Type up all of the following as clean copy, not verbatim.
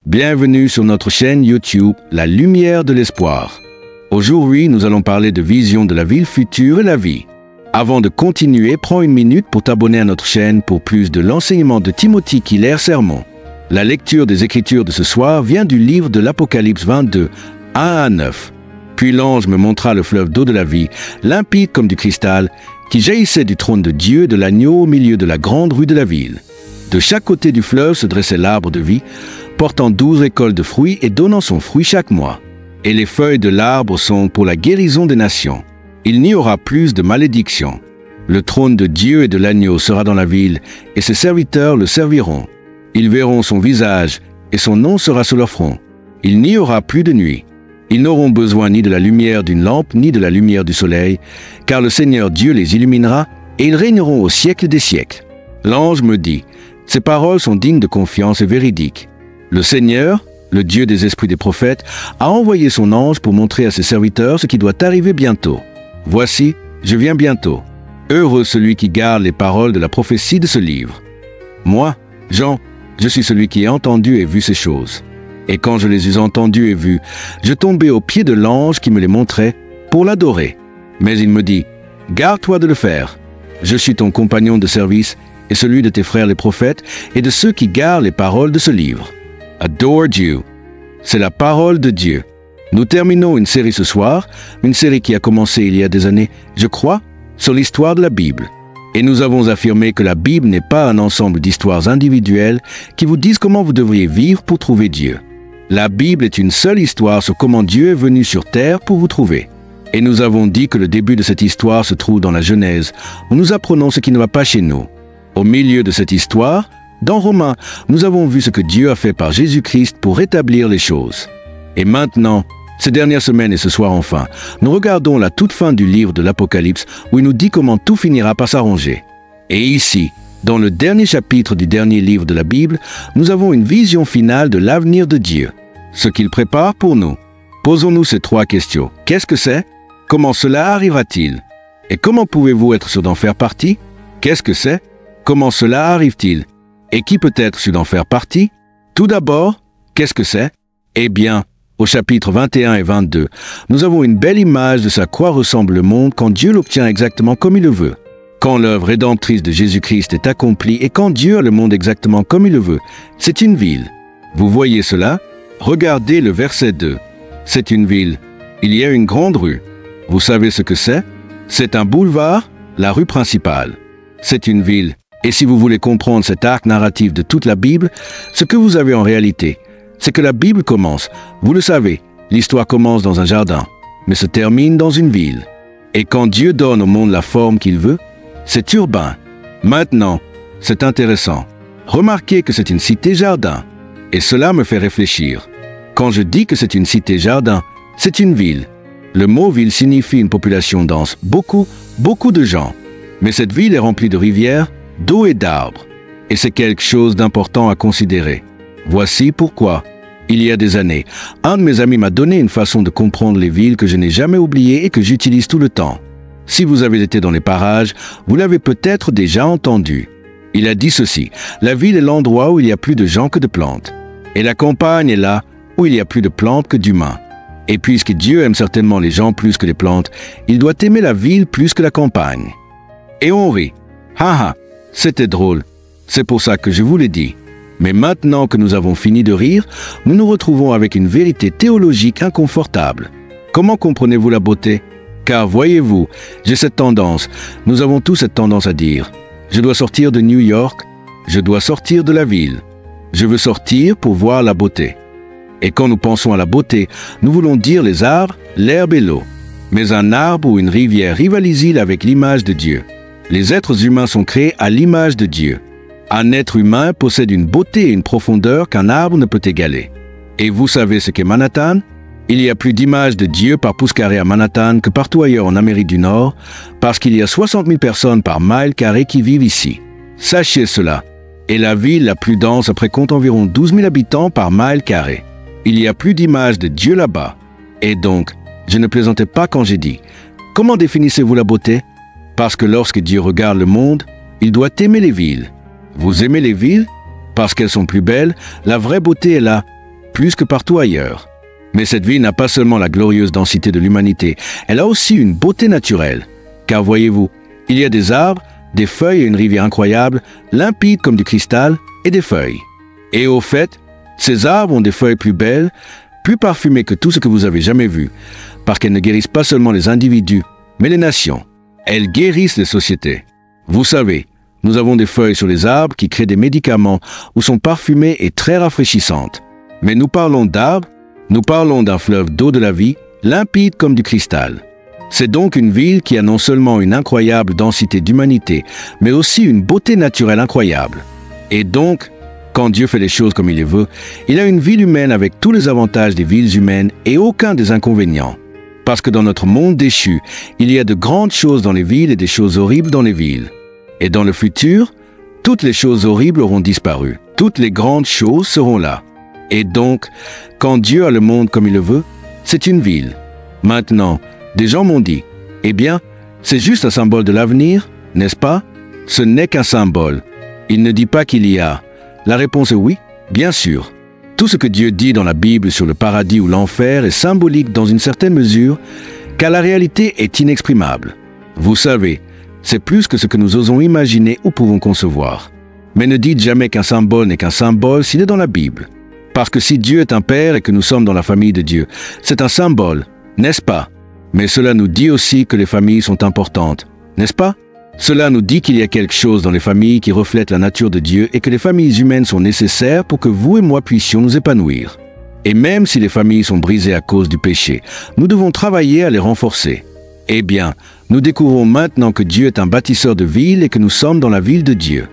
Bienvenue sur notre chaîne YouTube La Lumière de l'Espoir. Aujourd'hui, nous allons parler de vision de la ville future et la vie. Avant de continuer, prends une minute pour t'abonner à notre chaîne pour plus de l'enseignement de Timothy Keller Sermon. La lecture des Écritures de ce soir vient du livre de l'Apocalypse 22, 1 à 9. Puis l'ange me montra le fleuve d'eau de la vie, limpide comme du cristal, qui jaillissait du trône de Dieu et de l'agneau au milieu de la grande rue de la ville. De chaque côté du fleuve se dressait l'arbre de vie, portant 12 récoltes de fruits et donnant son fruit chaque mois. Et les feuilles de l'arbre sont pour la guérison des nations. Il n'y aura plus de malédiction. Le trône de Dieu et de l'agneau sera dans la ville, et ses serviteurs le serviront. Ils verront son visage, et son nom sera sur leur front. Il n'y aura plus de nuit. Ils n'auront besoin ni de la lumière d'une lampe, ni de la lumière du soleil, car le Seigneur Dieu les illuminera, et ils régneront au siècle des siècles. L'ange me dit, ces paroles sont dignes de confiance et véridiques. Le Seigneur, le Dieu des esprits des prophètes, a envoyé son ange pour montrer à ses serviteurs ce qui doit arriver bientôt. Voici, je viens bientôt. Heureux celui qui garde les paroles de la prophétie de ce livre. Moi, Jean, je suis celui qui a entendu et vu ces choses. Et quand je les eus entendues et vues, je tombai aux pieds de l'ange qui me les montrait pour l'adorer. Mais il me dit, garde-toi de le faire. Je suis ton compagnon de service et celui de tes frères les prophètes et de ceux qui gardent les paroles de ce livre. Adore Dieu. C'est la parole de Dieu. Nous terminons une série ce soir, une série qui a commencé il y a des années, je crois, sur l'histoire de la Bible. Et nous avons affirmé que la Bible n'est pas un ensemble d'histoires individuelles qui vous disent comment vous devriez vivre pour trouver Dieu. La Bible est une seule histoire sur comment Dieu est venu sur terre pour vous trouver. Et nous avons dit que le début de cette histoire se trouve dans la Genèse, où nous apprenons ce qui ne va pas chez nous. Au milieu de cette histoire, dans Romains, nous avons vu ce que Dieu a fait par Jésus-Christ pour rétablir les choses. Et maintenant, ces dernières semaines et ce soir enfin, nous regardons la toute fin du livre de l'Apocalypse où il nous dit comment tout finira par s'arranger. Et ici, dans le dernier chapitre du dernier livre de la Bible, nous avons une vision finale de l'avenir de Dieu, ce qu'il prépare pour nous. Posons-nous ces trois questions. Qu'est-ce que c'est? Comment cela arrivera-t-il? Et comment pouvez-vous être sûr d'en faire partie? Qu'est-ce que c'est? Comment cela arrive-t-il? Et qui peut être sûr d'en faire partie? Tout d'abord, qu'est-ce que c'est? Eh bien, au chapitre 21 et 22, nous avons une belle image de ce à quoi ressemble le monde quand Dieu l'obtient exactement comme il le veut. Quand l'œuvre rédemptrice de Jésus-Christ est accomplie et quand Dieu a le monde exactement comme il le veut, c'est une ville. Vous voyez cela? Regardez le verset 2. C'est une ville. Il y a une grande rue. Vous savez ce que c'est? C'est un boulevard, la rue principale. C'est une ville. Et si vous voulez comprendre cet arc narratif de toute la Bible, ce que vous avez en réalité, c'est que la Bible commence, vous le savez, l'histoire commence dans un jardin, mais se termine dans une ville. Et quand Dieu donne au monde la forme qu'il veut, c'est urbain. Maintenant, c'est intéressant. Remarquez que c'est une cité-jardin. Et cela me fait réfléchir. Quand je dis que c'est une cité-jardin, c'est une ville. Le mot ville signifie une population dense, beaucoup de gens. Mais cette ville est remplie de rivières, d'eau et d'arbres. Et c'est quelque chose d'important à considérer. Voici pourquoi. Il y a des années, un de mes amis m'a donné une façon de comprendre les villes que je n'ai jamais oubliées et que j'utilise tout le temps. Si vous avez été dans les parages, vous l'avez peut-être déjà entendu. Il a dit ceci, la ville est l'endroit où il y a plus de gens que de plantes. Et la campagne est là où il y a plus de plantes que d'humains. Et puisque Dieu aime certainement les gens plus que les plantes, il doit aimer la ville plus que la campagne. Et on rit. Haha, c'était drôle. C'est pour ça que je vous l'ai dit. Mais maintenant que nous avons fini de rire, nous nous retrouvons avec une vérité théologique inconfortable. Comment comprenez-vous la beauté? Car voyez-vous, j'ai cette tendance, nous avons tous cette tendance à dire, je dois sortir de New York, je dois sortir de la ville. Je veux sortir pour voir la beauté. Et quand nous pensons à la beauté, nous voulons dire les arbres, l'herbe et l'eau. Mais un arbre ou une rivière rivalise-t-il avec l'image de Dieu? Les êtres humains sont créés à l'image de Dieu. Un être humain possède une beauté et une profondeur qu'un arbre ne peut égaler. Et vous savez ce qu'est Manhattan? Il y a plus d'images de Dieu par pouce carré à Manhattan que partout ailleurs en Amérique du Nord, parce qu'il y a 60 000 personnes par mile carré qui vivent ici. Sachez cela. Et la ville la plus dense après compte environ 12 000 habitants par mile carré. Il y a plus d'images de Dieu là-bas. Et donc, je ne plaisantais pas quand j'ai dit, comment définissez-vous la beauté? Parce que lorsque Dieu regarde le monde, il doit aimer les villes. Vous aimez les villes? Parce qu'elles sont plus belles, la vraie beauté est là. plus que partout ailleurs. Mais cette ville n'a pas seulement la glorieuse densité de l'humanité, elle a aussi une beauté naturelle. Car voyez-vous, il y a des arbres, des feuilles et une rivière incroyable, limpide comme du cristal, et des feuilles. Et au fait, ces arbres ont des feuilles plus belles, plus parfumées que tout ce que vous avez jamais vu, parce qu'elles ne guérissent pas seulement les individus, mais les nations. Elles guérissent les sociétés. Vous savez, nous avons des feuilles sur les arbres qui créent des médicaments ou sont parfumées et très rafraîchissantes. Mais nous parlons d'arbres, nous parlons d'un fleuve d'eau de la vie, limpide comme du cristal. C'est donc une ville qui a non seulement une incroyable densité d'humanité, mais aussi une beauté naturelle incroyable. Et donc, quand Dieu fait les choses comme il les veut, il a une ville humaine avec tous les avantages des villes humaines et aucun des inconvénients. Parce que dans notre monde déchu, il y a de grandes choses dans les villes et des choses horribles dans les villes. Et dans le futur, toutes les choses horribles auront disparu. Toutes les grandes choses seront là. Et donc, quand Dieu a le monde comme il le veut, c'est une ville. Maintenant, des gens m'ont dit, « Eh bien, c'est juste un symbole de l'avenir, n'est-ce pas ?» Ce n'est qu'un symbole. Il ne dit pas qu'il y a. La réponse est oui, bien sûr. Tout ce que Dieu dit dans la Bible sur le paradis ou l'enfer est symbolique dans une certaine mesure, car la réalité est inexprimable. Vous savez, c'est plus que ce que nous osons imaginer ou pouvons concevoir. Mais ne dites jamais qu'un symbole n'est qu'un symbole s'il est dans la Bible. Parce que si Dieu est un Père et que nous sommes dans la famille de Dieu, c'est un symbole, n'est-ce pas? Mais cela nous dit aussi que les familles sont importantes, n'est-ce pas? Cela nous dit qu'il y a quelque chose dans les familles qui reflète la nature de Dieu et que les familles humaines sont nécessaires pour que vous et moi puissions nous épanouir. Et même si les familles sont brisées à cause du péché, nous devons travailler à les renforcer. Eh bien, nous découvrons maintenant que Dieu est un bâtisseur de villes et que nous sommes dans la ville de Dieu.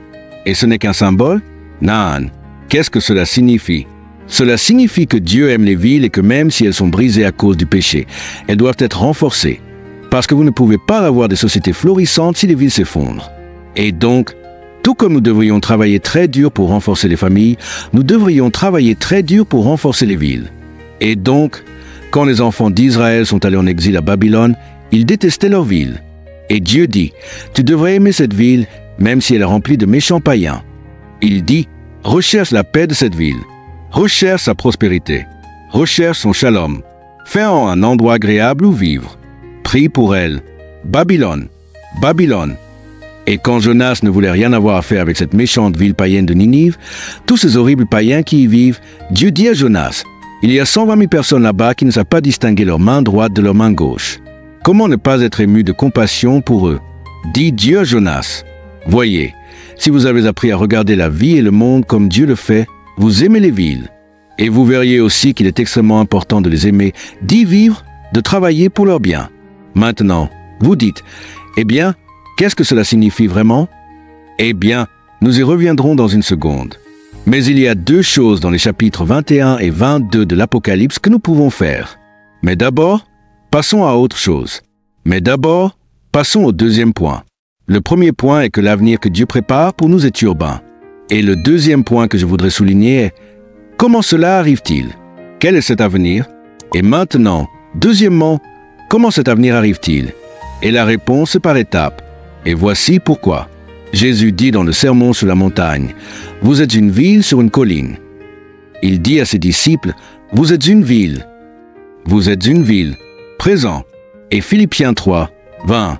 Et ce n'est qu'un symbole? Non. Qu'est-ce que cela signifie? Cela signifie que Dieu aime les villes et que même si elles sont brisées à cause du péché, elles doivent être renforcées. Parce que vous ne pouvez pas avoir des sociétés florissantes si les villes s'effondrent. Et donc, tout comme nous devrions travailler très dur pour renforcer les familles, nous devrions travailler très dur pour renforcer les villes. Et donc, quand les enfants d'Israël sont allés en exil à Babylone, ils détestaient leur ville. Et Dieu dit, « Tu devrais aimer cette ville, même si elle est remplie de méchants païens. » Il dit, « Recherche la paix de cette ville. Recherche sa prospérité. Recherche son shalom. Fais-en un endroit agréable où vivre. Prie pour elle. Babylone. Babylone. » Et quand Jonas ne voulait rien avoir à faire avec cette méchante ville païenne de Ninive, tous ces horribles païens qui y vivent, Dieu dit à Jonas, « Il y a 120 000 personnes là-bas qui ne savent pas distinguer leur main droite de leur main gauche. Comment ne pas être ému de compassion pour eux? » Dit Dieu à Jonas. Voyez, si vous avez appris à regarder la vie et le monde comme Dieu le fait, vous aimez les villes. Et vous verriez aussi qu'il est extrêmement important de les aimer, d'y vivre, de travailler pour leur bien. Maintenant, vous dites, eh bien, qu'est-ce que cela signifie vraiment? Eh bien, nous y reviendrons dans une seconde. Mais il y a deux choses dans les chapitres 21 et 22 de l'Apocalypse que nous pouvons faire. Mais d'abord, passons à autre chose. Mais d'abord, passons au deuxième point. Le premier point est que l'avenir que Dieu prépare pour nous est urbain. Et le deuxième point que je voudrais souligner est, comment cela arrive-t-il? Quel est cet avenir? Et maintenant, deuxièmement, comment cet avenir arrive-t-il? Et la réponse est par étapes. Et voici pourquoi. Jésus dit dans le Sermon sur la montagne, « Vous êtes une ville sur une colline. » Il dit à ses disciples, « Vous êtes une ville. » Vous êtes une ville. Présent. Et Philippiens 3, 20,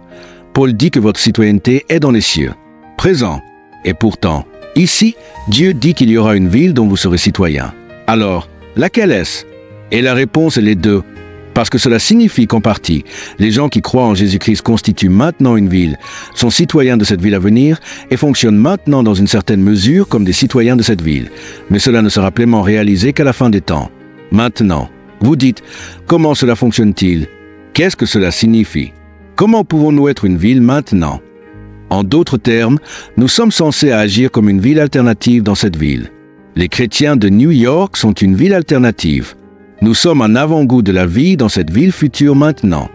Paul dit que votre citoyenneté est dans les cieux. Présent. Et pourtant, ici, Dieu dit qu'il y aura une ville dont vous serez citoyen. Alors, laquelle est-ce? Et la réponse est les deux. Parce que cela signifie qu'en partie, les gens qui croient en Jésus-Christ constituent maintenant une ville, sont citoyens de cette ville à venir et fonctionnent maintenant dans une certaine mesure comme des citoyens de cette ville. Mais cela ne sera pleinement réalisé qu'à la fin des temps. Maintenant, vous dites, comment cela fonctionne-t-il? Qu'est-ce que cela signifie? Comment pouvons-nous être une ville maintenant? En d'autres termes, nous sommes censés agir comme une ville alternative dans cette ville. Les chrétiens de New York sont une ville alternative. Nous sommes un avant-goût de la vie dans cette ville future maintenant.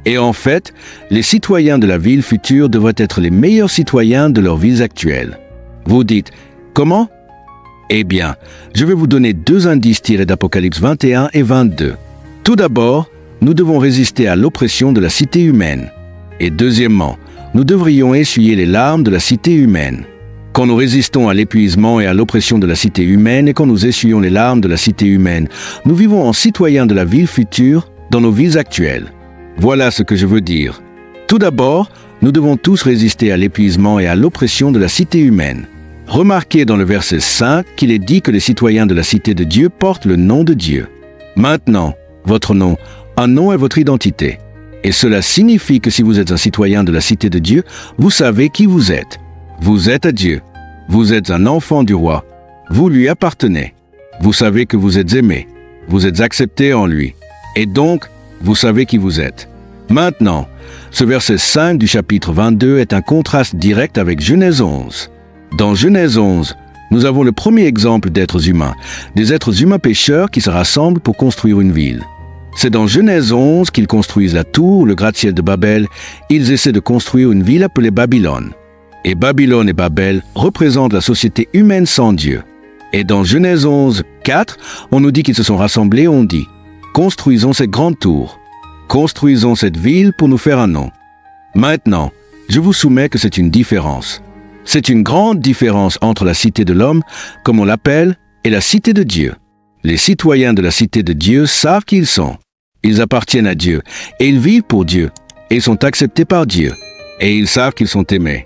Et en fait, les citoyens de la ville future devraient être les meilleurs citoyens de leurs villes actuelles. Vous dites, comment? Eh bien, je vais vous donner deux indices tirés d'Apocalypse 21 et 22. Tout d'abord, nous devons résister à l'oppression de la cité humaine. Et deuxièmement, nous devrions essuyer les larmes de la cité humaine. Quand nous résistons à l'épuisement et à l'oppression de la cité humaine et quand nous essuyons les larmes de la cité humaine, nous vivons en citoyens de la ville future dans nos vies actuelles. Voilà ce que je veux dire. Tout d'abord, nous devons tous résister à l'épuisement et à l'oppression de la cité humaine. Remarquez dans le verset 5 qu'il est dit que les citoyens de la cité de Dieu portent le nom de Dieu. Maintenant, votre nom, un nom est votre identité. Et cela signifie que si vous êtes un citoyen de la cité de Dieu, vous savez qui vous êtes. Vous êtes à Dieu. Vous êtes un enfant du roi. Vous lui appartenez. Vous savez que vous êtes aimé. Vous êtes accepté en lui. Et donc, vous savez qui vous êtes. Maintenant, ce verset 5 du chapitre 22 est un contraste direct avec Genèse 11. Dans Genèse 11, nous avons le premier exemple d'êtres humains, des êtres humains pécheurs qui se rassemblent pour construire une ville. C'est dans Genèse 11 qu'ils construisent la tour, le gratte-ciel de Babel. Ils essaient de construire une ville appelée Babylone. Et Babylone et Babel représentent la société humaine sans Dieu. Et dans Genèse 11, 4, on nous dit qu'ils se sont rassemblés, on dit « Construisons cette grande tour. Construisons cette ville pour nous faire un nom. » Maintenant, je vous soumets que c'est une différence. C'est une grande différence entre la cité de l'homme, comme on l'appelle, et la cité de Dieu. Les citoyens de la cité de Dieu savent qui ils sont. Ils appartiennent à Dieu, et ils vivent pour Dieu, et ils sont acceptés par Dieu, et ils savent qu'ils sont aimés.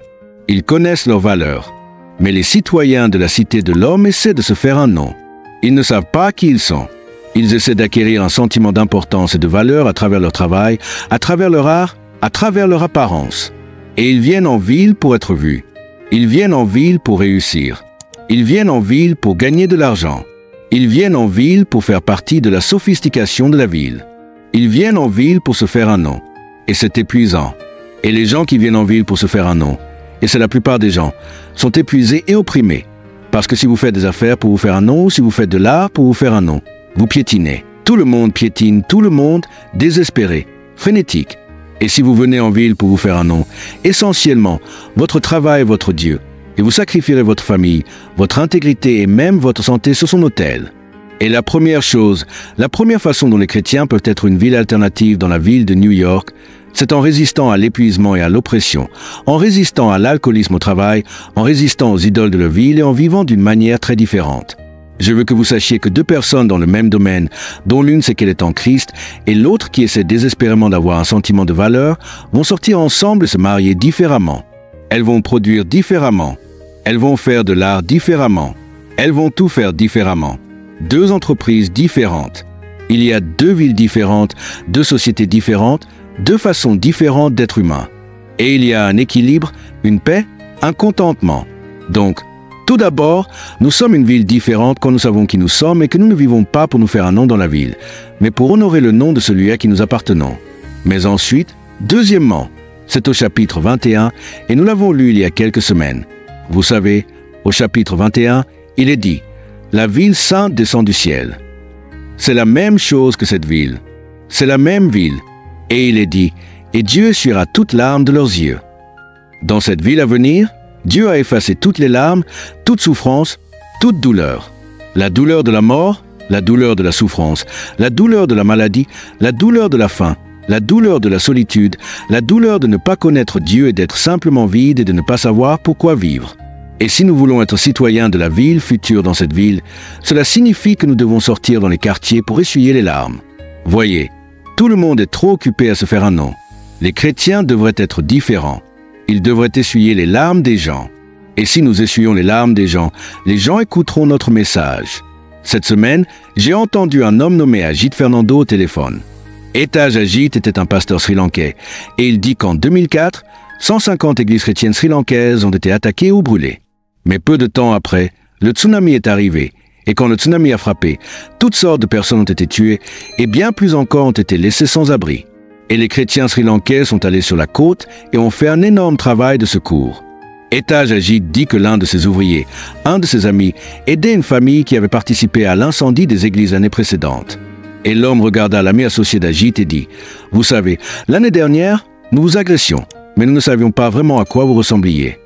Ils connaissent leurs valeurs. Mais les citoyens de la cité de l'homme essaient de se faire un nom. Ils ne savent pas qui ils sont. Ils essaient d'acquérir un sentiment d'importance et de valeur à travers leur travail, à travers leur art, à travers leur apparence. Et ils viennent en ville pour être vus. Ils viennent en ville pour réussir. Ils viennent en ville pour gagner de l'argent. Ils viennent en ville pour faire partie de la sophistication de la ville. Ils viennent en ville pour se faire un nom. Et c'est épuisant. Et les gens qui viennent en ville pour se faire un nom, et c'est la plupart des gens, sont épuisés et opprimés. Parce que si vous faites des affaires pour vous faire un nom, ou si vous faites de l'art pour vous faire un nom, vous piétinez. Tout le monde piétine, tout le monde désespéré, frénétique. Et si vous venez en ville pour vous faire un nom, essentiellement, votre travail est votre Dieu, et vous sacrifierez votre famille, votre intégrité et même votre santé sur son autel. Et la première chose, la première façon dont les chrétiens peuvent être une ville alternative dans la ville de New York, c'est en résistant à l'épuisement et à l'oppression, en résistant à l'alcoolisme au travail, en résistant aux idoles de leur ville et en vivant d'une manière très différente. Je veux que vous sachiez que deux personnes dans le même domaine, dont l'une sait qu'elle est en Christ et l'autre qui essaie désespérément d'avoir un sentiment de valeur, vont sortir ensemble et se marier différemment. Elles vont produire différemment. Elles vont faire de l'art différemment. Elles vont tout faire différemment. Deux entreprises différentes. Il y a deux villes différentes, deux sociétés différentes, deux façons différentes d'être humain. Et il y a un équilibre, une paix, un contentement. Donc, tout d'abord, nous sommes une ville différente quand nous savons qui nous sommes et que nous ne vivons pas pour nous faire un nom dans la ville, mais pour honorer le nom de celui à qui nous appartenons. Mais ensuite, deuxièmement, c'est au chapitre 21 et nous l'avons lu il y a quelques semaines. Vous savez, au chapitre 21, il est dit « La ville sainte descend du ciel ». C'est la même chose que cette ville. C'est la même ville. Et il est dit, et Dieu essuiera toutes larmes de leurs yeux. Dans cette ville à venir, Dieu a effacé toutes les larmes, toute souffrance, toute douleur. La douleur de la mort, la douleur de la souffrance, la douleur de la maladie, la douleur de la faim, la douleur de la solitude, la douleur de ne pas connaître Dieu et d'être simplement vide et de ne pas savoir pourquoi vivre. Et si nous voulons être citoyens de la ville future dans cette ville, cela signifie que nous devons sortir dans les quartiers pour essuyer les larmes. Voyez, tout le monde est trop occupé à se faire un nom. Les chrétiens devraient être différents. Ils devraient essuyer les larmes des gens. Et si nous essuyons les larmes des gens, les gens écouteront notre message. Cette semaine, j'ai entendu un homme nommé Ajit Fernando au téléphone. Etaj Ajit était un pasteur sri-lankais et il dit qu'en 2004, 150 églises chrétiennes sri-lankaises ont été attaquées ou brûlées. Mais peu de temps après, le tsunami est arrivé. Et quand le tsunami a frappé, toutes sortes de personnes ont été tuées et bien plus encore ont été laissées sans abri. Et les chrétiens sri-lankais sont allés sur la côte et ont fait un énorme travail de secours. Etaj Ajit dit que l'un de ses ouvriers, un de ses amis, aidait une famille qui avait participé à l'incendie des églises l'année précédente. Et l'homme regarda l'ami associé d'Ajit et dit « Vous savez, l'année dernière, nous vous agressions, mais nous ne savions pas vraiment à quoi vous ressembliez. »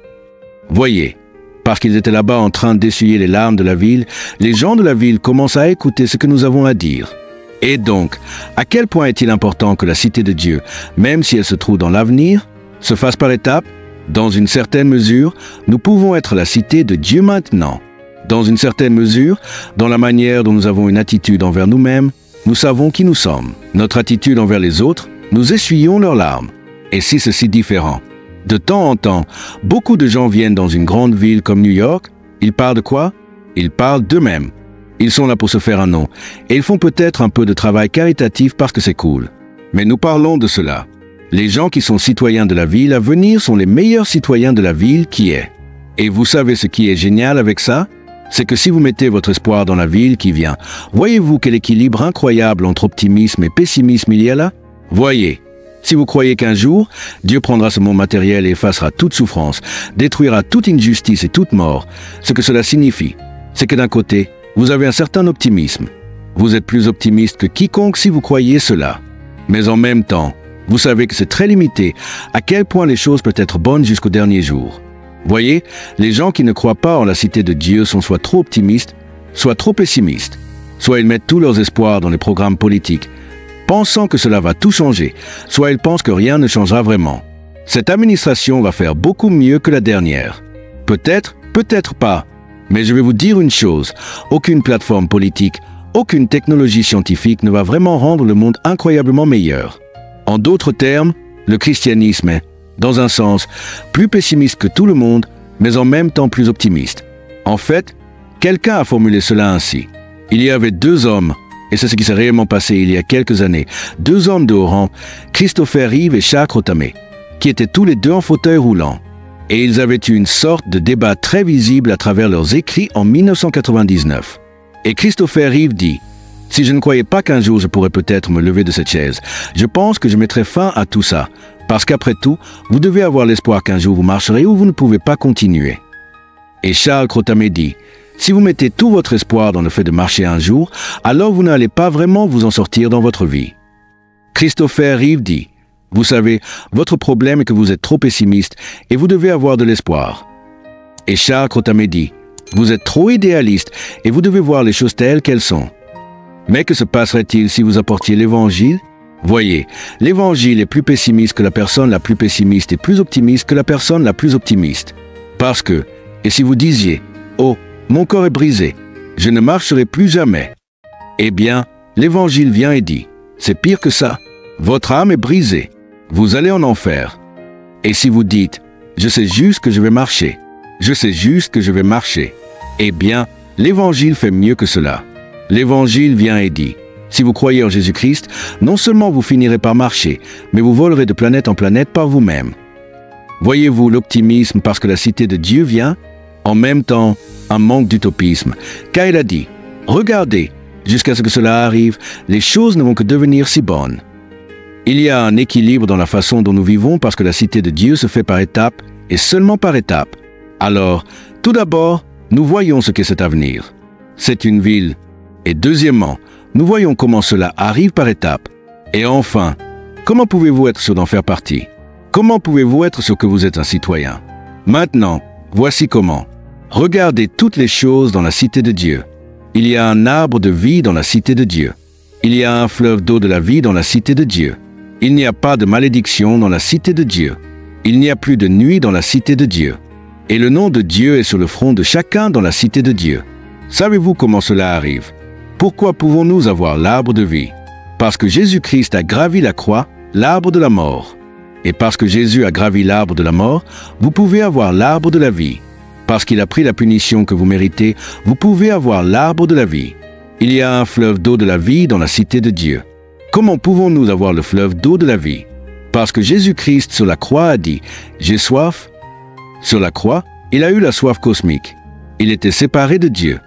Voyez, parce qu'ils étaient là-bas en train d'essuyer les larmes de la ville, les gens de la ville commencent à écouter ce que nous avons à dire. Et donc, à quel point est-il important que la cité de Dieu, même si elle se trouve dans l'avenir, se fasse par étapes, Dans une certaine mesure, nous pouvons être la cité de Dieu maintenant. Dans une certaine mesure, dans la manière dont nous avons une attitude envers nous-mêmes, nous savons qui nous sommes. Notre attitude envers les autres, nous essuyons leurs larmes. Et si c'est si différent? De temps en temps, beaucoup de gens viennent dans une grande ville comme New York. Ils parlent de quoi? Ils parlent d'eux-mêmes. Ils sont là pour se faire un nom. Et ils font peut-être un peu de travail caritatif parce que c'est cool. Mais nous parlons de cela. Les gens qui sont citoyens de la ville à venir sont les meilleurs citoyens de la ville qui est. Et vous savez ce qui est génial avec ça? C'est que si vous mettez votre espoir dans la ville qui vient, voyez-vous quel équilibre incroyable entre optimisme et pessimisme il y a là? Voyez, si vous croyez qu'un jour, Dieu prendra ce monde matériel et effacera toute souffrance, détruira toute injustice et toute mort, ce que cela signifie, c'est que d'un côté, vous avez un certain optimisme. Vous êtes plus optimiste que quiconque si vous croyez cela. Mais en même temps, vous savez que c'est très limité à quel point les choses peuvent être bonnes jusqu'au dernier jour. Voyez, les gens qui ne croient pas en la cité de Dieu sont soit trop optimistes, soit trop pessimistes. Soit ils mettent tous leurs espoirs dans les programmes politiques, pensant que cela va tout changer, soit ils pensent que rien ne changera vraiment. Cette administration va faire beaucoup mieux que la dernière. Peut-être, peut-être pas. Mais je vais vous dire une chose, aucune plateforme politique, aucune technologie scientifique ne va vraiment rendre le monde incroyablement meilleur. En d'autres termes, le christianisme est, dans un sens, plus pessimiste que tout le monde, mais en même temps plus optimiste. En fait, quelqu'un a formulé cela ainsi. Il y avait deux hommes, et c'est ce qui s'est réellement passé il y a quelques années, deux hommes de haut rang, Christopher Reeve et Charles Crotamé, qui étaient tous les deux en fauteuil roulant. Et ils avaient eu une sorte de débat très visible à travers leurs écrits en 1999. Et Christopher Reeve dit: « Si je ne croyais pas qu'un jour je pourrais peut-être me lever de cette chaise, je pense que je mettrais fin à tout ça. Parce qu'après tout, vous devez avoir l'espoir qu'un jour vous marcherez ou vous ne pouvez pas continuer. » Et Charles Crotamé dit: « Si vous mettez tout votre espoir dans le fait de marcher un jour, alors vous n'allez pas vraiment vous en sortir dans votre vie. » Christopher Reeve dit: « Vous savez, votre problème est que vous êtes trop pessimiste et vous devez avoir de l'espoir. » Et Charles Crotamé dit: « Vous êtes trop idéaliste et vous devez voir les choses telles qu'elles sont. » Mais que se passerait-il si vous apportiez l'Évangile? Voyez, l'Évangile est plus pessimiste que la personne la plus pessimiste et plus optimiste que la personne la plus optimiste. Parce que, et si vous disiez: « Oh, mon corps est brisé, je ne marcherai plus jamais. » Eh bien, l'Évangile vient et dit: « C'est pire que ça, votre âme est brisée, vous allez en enfer. » Et si vous dites: « Je sais juste que je vais marcher, je sais juste que je vais marcher. » Eh bien, l'Évangile fait mieux que cela. L'Évangile vient et dit: si vous croyez en Jésus-Christ, non seulement vous finirez par marcher, mais vous volerez de planète en planète par vous-même. Voyez-vous l'optimisme parce que la cité de Dieu vient? En même temps, un manque d'utopisme, car il a dit: regardez, jusqu'à ce que cela arrive, les choses ne vont que devenir si bonnes. Il y a un équilibre dans la façon dont nous vivons parce que la cité de Dieu se fait par étapes et seulement par étapes. Alors, tout d'abord, nous voyons ce qu'est cet avenir. C'est une ville. Et deuxièmement, nous voyons comment cela arrive par étapes. Et enfin, comment pouvez-vous être sûr d'en faire partie? Comment pouvez-vous être sûr que vous êtes un citoyen? Maintenant, voici comment. Regardez toutes les choses dans la cité de Dieu. Il y a un arbre de vie dans la cité de Dieu. Il y a un fleuve d'eau de la vie dans la cité de Dieu. Il n'y a pas de malédiction dans la cité de Dieu. Il n'y a plus de nuit dans la cité de Dieu. Et le nom de Dieu est sur le front de chacun dans la cité de Dieu. Savez-vous comment cela arrive? Pourquoi pouvons-nous avoir l'arbre de vie? Parce que Jésus-Christ a gravi la croix, l'arbre de la mort. Et parce que Jésus a gravi l'arbre de la mort, vous pouvez avoir l'arbre de la vie. Parce qu'il a pris la punition que vous méritez, vous pouvez avoir l'arbre de la vie. Il y a un fleuve d'eau de la vie dans la cité de Dieu. Comment pouvons-nous avoir le fleuve d'eau de la vie? Parce que Jésus-Christ sur la croix a dit: « J'ai soif. » Sur la croix, il a eu la soif cosmique. Il était séparé de Dieu.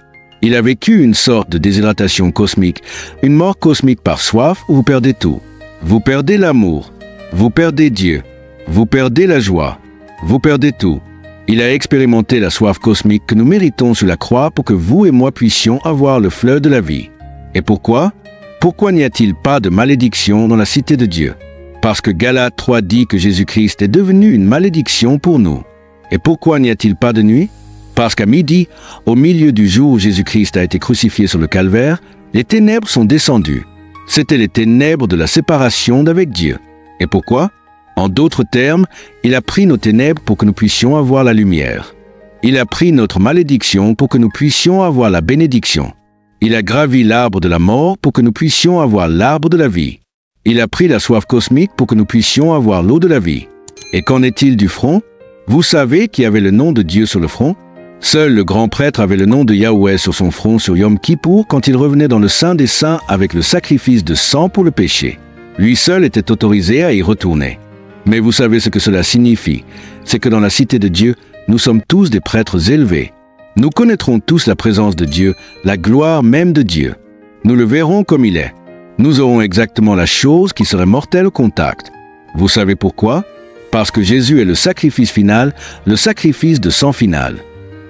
Il a vécu une sorte de déshydratation cosmique, une mort cosmique par soif où vous perdez tout. Vous perdez l'amour, vous perdez Dieu, vous perdez la joie, vous perdez tout. Il a expérimenté la soif cosmique que nous méritons sur la croix pour que vous et moi puissions avoir le fleuve de la vie. Et pourquoi? Pourquoi n'y a-t-il pas de malédiction dans la cité de Dieu? Parce que Galates 3 dit que Jésus-Christ est devenu une malédiction pour nous. Et pourquoi n'y a-t-il pas de nuit? Parce qu'à midi, au milieu du jour où Jésus-Christ a été crucifié sur le calvaire, les ténèbres sont descendues. C'étaient les ténèbres de la séparation d'avec Dieu. Et pourquoi? En d'autres termes, il a pris nos ténèbres pour que nous puissions avoir la lumière. Il a pris notre malédiction pour que nous puissions avoir la bénédiction. Il a gravi l'arbre de la mort pour que nous puissions avoir l'arbre de la vie. Il a pris la soif cosmique pour que nous puissions avoir l'eau de la vie. Et qu'en est-il du front? Vous savez qui avait le nom de Dieu sur le front? Seul le grand prêtre avait le nom de Yahweh sur son front sur Yom Kippour quand il revenait dans le Saint des Saints avec le sacrifice de sang pour le péché. Lui seul était autorisé à y retourner. Mais vous savez ce que cela signifie, c'est que dans la cité de Dieu, nous sommes tous des prêtres élevés. Nous connaîtrons tous la présence de Dieu, la gloire même de Dieu. Nous le verrons comme il est. Nous aurons exactement la chose qui serait mortelle au contact. Vous savez pourquoi? Parce que Jésus est le sacrifice final, le sacrifice de sang final.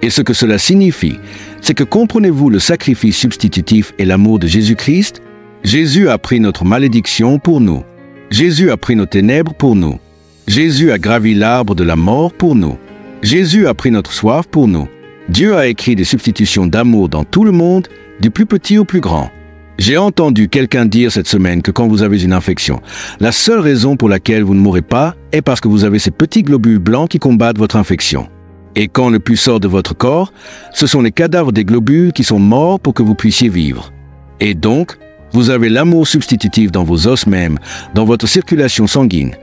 Et ce que cela signifie, c'est que comprenez-vous le sacrifice substitutif et l'amour de Jésus-Christ? Jésus a pris notre malédiction pour nous. Jésus a pris nos ténèbres pour nous. Jésus a gravi l'arbre de la mort pour nous. Jésus a pris notre soif pour nous. Dieu a écrit des substitutions d'amour dans tout le monde, du plus petit au plus grand. J'ai entendu quelqu'un dire cette semaine que quand vous avez une infection, la seule raison pour laquelle vous ne mourrez pas est parce que vous avez ces petits globules blancs qui combattent votre infection. Et quand le pus sort de votre corps, ce sont les cadavres des globules qui sont morts pour que vous puissiez vivre. Et donc, vous avez l'amour substitutif dans vos os même, dans votre circulation sanguine,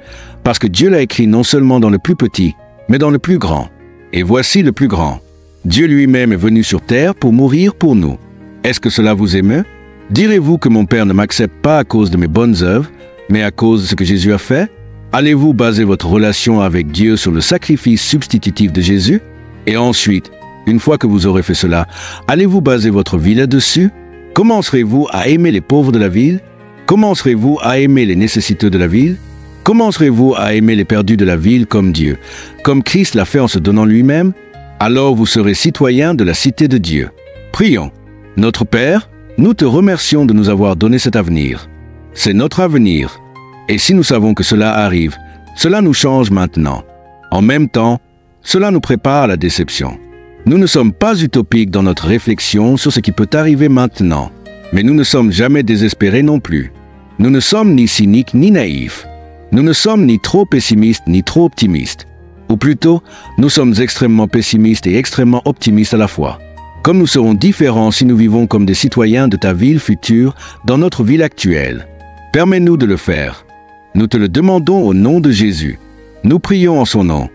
parce que Dieu l'a écrit non seulement dans le plus petit, mais dans le plus grand. Et voici le plus grand. Dieu lui-même est venu sur terre pour mourir pour nous. Est-ce que cela vous émeut? Direz-vous que mon Père ne m'accepte pas à cause de mes bonnes œuvres, mais à cause de ce que Jésus a fait? Allez-vous baser votre relation avec Dieu sur le sacrifice substitutif de Jésus? Et ensuite, une fois que vous aurez fait cela, allez-vous baser votre vie là-dessus? Commencerez-vous à aimer les pauvres de la ville? Commencerez-vous à aimer les nécessiteux de la ville? Commencerez-vous à aimer les perdus de la ville comme Dieu, comme Christ l'a fait en se donnant lui-même? Alors vous serez citoyens de la cité de Dieu. Prions. Notre Père, nous te remercions de nous avoir donné cet avenir. C'est notre avenir. Et si nous savons que cela arrive, cela nous change maintenant. En même temps, cela nous prépare à la déception. Nous ne sommes pas utopiques dans notre réflexion sur ce qui peut arriver maintenant, mais nous ne sommes jamais désespérés non plus. Nous ne sommes ni cyniques ni naïfs. Nous ne sommes ni trop pessimistes ni trop optimistes. Ou plutôt, nous sommes extrêmement pessimistes et extrêmement optimistes à la fois. Comme nous serons différents si nous vivons comme des citoyens de ta ville future dans notre ville actuelle. Permets-nous de le faire. Nous te le demandons au nom de Jésus. Nous prions en son nom.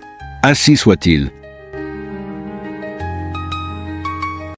Ainsi soit-il.